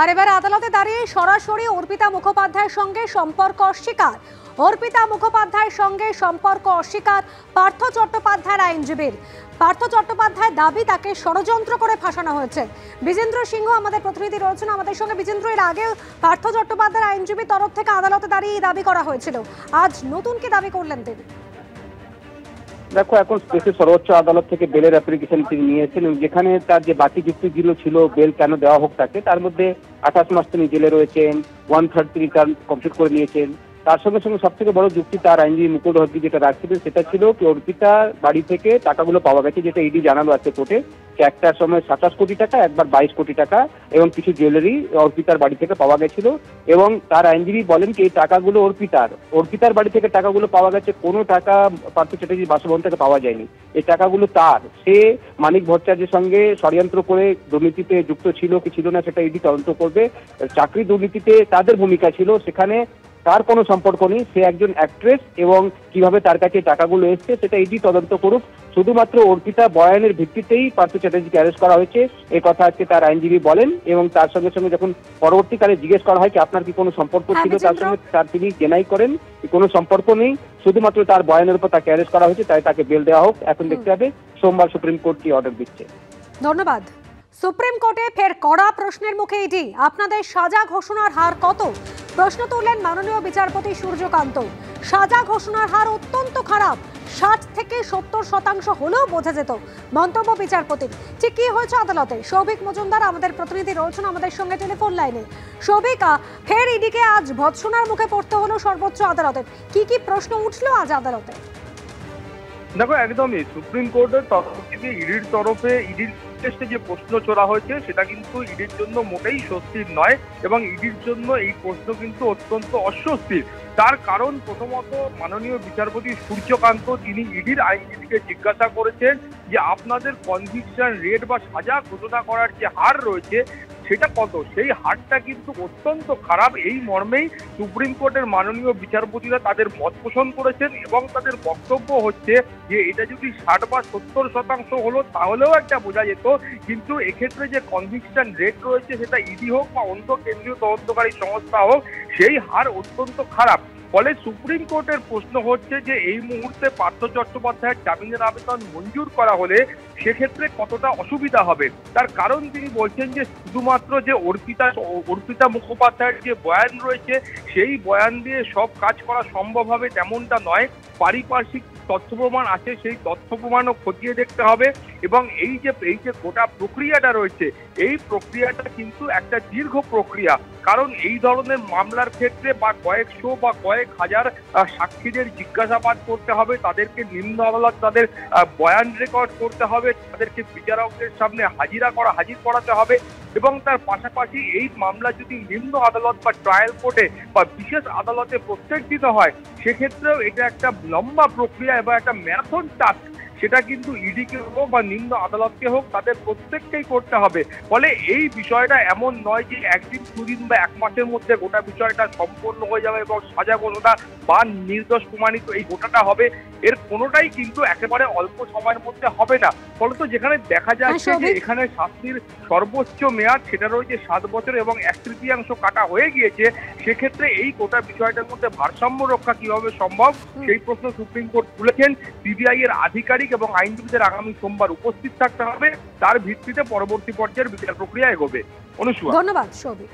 আর এবার আদালতে দাঁড়িয়ে সরাসরি অর্পিতা মুখোপাধ্যায়ের সঙ্গে সম্পর্ক অস্বীকার। অর্পিতা মুখোপাধ্যায়ের সঙ্গে সম্পর্ক অস্বীকার পার্থ চট্টোপাধ্যায়ের আইনজীবীর। পার্থ চট্টোপাধ্যায়ের দাবি তাকে ষড়যন্ত্র করে ফাঁসানো হয়েছে। বিজেন্দ্র সিংহ আমাদের প্রতিনিধি রয়েছেন আমাদের সঙ্গে। বিজেন্দ্র, এর আগে পার্থ চট্টোপাধ্যায়ের আইনজীবীর তরফ থেকে আদালতে দাঁড়িয়ে দাবি করা হয়েছিল, আজ নতুন কি দাবি করলেন তিনি? দেখো, এখন দেশের সর্বোচ্চ আদালত থেকে বেলের অ্যাপ্লিকেশন তিনি নিয়েছেন, যেখানে তার যে বাকি যুক্তিগুলো ছিল বেল কেন দেওয়া হোক তাকে, তার মধ্যে 28 মাস তিনি জেলে রয়েছেন, 1/3 তিনি টার্ম কমপ্লিট করে নিয়েছেন। তার সঙ্গে সঙ্গে সব থেকে বড় যুক্তি তার আইনজীবী মুকুল রহতগি যেটা রাখছিলেন সেটা ছিল কি অর্পিতার বাড়ি থেকে টাকাগুলো পাওয়া গেছে, যেটা ইডি জানালো আছে কোর্টে। একটার সময় 27 কোটি টাকা, একবার 22 কোটি টাকা এবং কিছু জুয়েলারি অর্পিতার বাড়ি থেকে পাওয়া গেছিল। এবং তার আইনজীবী বলেন কি এই টাকাগুলো অর্পিতার বাড়ি থেকে টাকাগুলো পাওয়া গেছে, কোনো টাকা পার্থ চ্যাটার্জির বাসভবন থেকে পাওয়া যায়নি। এই টাকাগুলো তার, সে মানিক ভট্টাচার্যের সঙ্গে ষড়যন্ত্র করে দুর্নীতিতে যুক্ত ছিল কি ছিল না সেটা ইডি তদন্ত করবে। চাকরি দুর্নীতিতে তাদের ভূমিকা ছিল, সেখানে তার কোনো সম্পর্ক নেই। সে একজন অ্যাক্ট্রেস এবং কিভাবে তার কাছে টাকাগুলো এসছে সেটা ইডি তদন্ত করুক। শুধুমাত্র অর্পিতা বয়ানের ভিত্তিতেই পার্থ চ্যাটার্জিকে অ্যারেস্ট করা হয়েছে, এই কথা আজকে তার আইনজীবী বলেন। এবং তার সঙ্গে সঙ্গে যখন পরবর্তীকালে জিজ্ঞেস করা হয় কি আপনার কি কোনো সম্পর্ক ছিল তার সঙ্গে, তিনি জেনাই করেন কোনো সম্পর্ক নেই, শুধুমাত্র তার বয়ানের উপর তাকে অ্যারেস্ট করা হয়েছে, তাই তাকে বেল দেওয়া হোক। এখন দেখতে হবে সোমবার সুপ্রিম কোর্ট কি অর্ডার দিচ্ছে। ধন্যবাদ। সুপ্রিম কোর্টে ফের কড়া প্রশ্নের মুখে ইডি। আপনাদের সাজা ঘোষণার হার কত? প্রশ্ন তুললেন মাননীয় বিচারপতি সূর্যকান্ত। সাজা ঘোষণার হার অত্যন্ত খারাপ, 60 থেকে 70% হলেও বোঝা যেত, মন্তব্য বিচারপতির। ঠিক কি হয়েছে আদালতে? সৌভিক মজুমদার আমাদের প্রতিনিধি রয়েছেন আমাদের সঙ্গে টেলিফোন লাইনে। সৌভিক, ফের ইডিকে আজ ভৎসনার মুখে পড়তে হলো সর্বোচ্চ আদালতে। কি প্রশ্ন উঠলো আজ আদালতে? দেখো, একদমই সুপ্রিম কোর্টের তরফ থেকে ইডির তরফে ইডির যে প্রশ্ন ছোড়া হয়েছে সেটা কিন্তু ইডির জন্য মোটেই স্বস্তির নয় এবং ইডির জন্য এই প্রশ্ন কিন্তু অত্যন্ত অস্বস্তির। তার কারণ, প্রথমত মাননীয় বিচারপতি সূর্যকান্ত তিনি ইডির আইনজীবীকে জিজ্ঞাসা করেছেন যে আপনাদের কনভিকশন রেট বা সাজা ঘোষণা করার যে হার রয়েছে সেটা কত। সেই হারটা কিন্তু অত্যন্ত খারাপ, এই মর্মেই সুপ্রিম কোর্টের মাননীয় বিচারপতিরা তাদের মত পোষণ করেছেন এবং তাদের বক্তব্য হচ্ছে যে এটা যদি 60 বা 70% হলো তাহলেও একটা বোঝা যেত, কিন্তু এক্ষেত্রে যে কনভিকশন রেট রয়েছে সেটা ইডি হোক বা অন্য কেন্দ্রীয় তদন্তকারী সংস্থা হোক, সেই হার অত্যন্ত খারাপ। ফলে সুপ্রিম কোর্টের প্রশ্ন হচ্ছে যে এই মুহূর্তে পার্থ চট্টোপাধ্যায়ের জামিনের আবেদন মঞ্জুর করা হলে সেক্ষেত্রে কতটা অসুবিধা হবে। তার কারণ তিনি বলছেন যে শুধুমাত্র যে অর্পিতা মুখোপাধ্যায়ের যে বয়ান রয়েছে সেই বয়ান দিয়ে সব কাজ করা সম্ভব হবে তেমনটা নয়, পারিপার্শ্বিক তথ্য প্রমাণ আছে, সেই তথ্য প্রমাণও খতিয়ে দেখতে হবে। এবং এই যে গোটা প্রক্রিয়াটা রয়েছে এই প্রক্রিয়াটা কিন্তু একটা দীর্ঘ প্রক্রিয়া, কারণ এই ধরনের মামলার ক্ষেত্রে বা কয়েকশো বা কয়েক হাজার সাক্ষীদের জিজ্ঞাসাবাদ করতে হবে, তাদেরকে নিম্ন আদালত তাদের বয়ান রেকর্ড করতে হবে, তাদেরকে বিচারকদের সামনে হাজির করাতে হবে এবং তার পাশাপাশি এই মামলা যদি নিম্ন আদালত বা ট্রায়াল কোর্টে বা বিশেষ আদালতে প্রত্যেক হয় সেক্ষেত্রেও এটা একটা লম্বা প্রক্রিয়া এবং একটা ম্যারাথন টাস্ক। সেটা কিন্তু ইডিকে হোক বা নিম্ন আদালতকে হোক তাদের প্রত্যেককেই করতে হবে। ফলে এই বিষয়টা এমন নয় যে একদিন দুদিন বা এক মাসের মধ্যে গোটা বিষয়টা সম্পন্ন হয়ে যাবে এবং সাজা ঘোষণা বা নির্দোষ প্রমাণিত এই গোটাটা হবে, এর কোনোটাই কিন্তু একেবারে অল্প সময়ের মধ্যে হবে না। ফলত যেখানে দেখা যাচ্ছে যে এখানে শাস্তির সর্বোচ্চ মেয়াদ সেটা রয়েছে 7 বছর এবং 1/3 কাটা হয়ে গিয়েছে, সেক্ষেত্রে এই গোটা বিষয়টার মধ্যে ভারসাম্য রক্ষা কিভাবে সম্ভব সেই প্রশ্ন সুপ্রিম কোর্ট তুলেছেন। সিবিআই এর আধিকারিক এবং আইনজীবীদের আগামী সোমবার উপস্থিত থাকতে হবে, তার ভিত্তিতে পরবর্তী পর্যায়ের বিচার প্রক্রিয়া এগোবে। অনুসুয়া, ধন্যবাদ সৌভিক।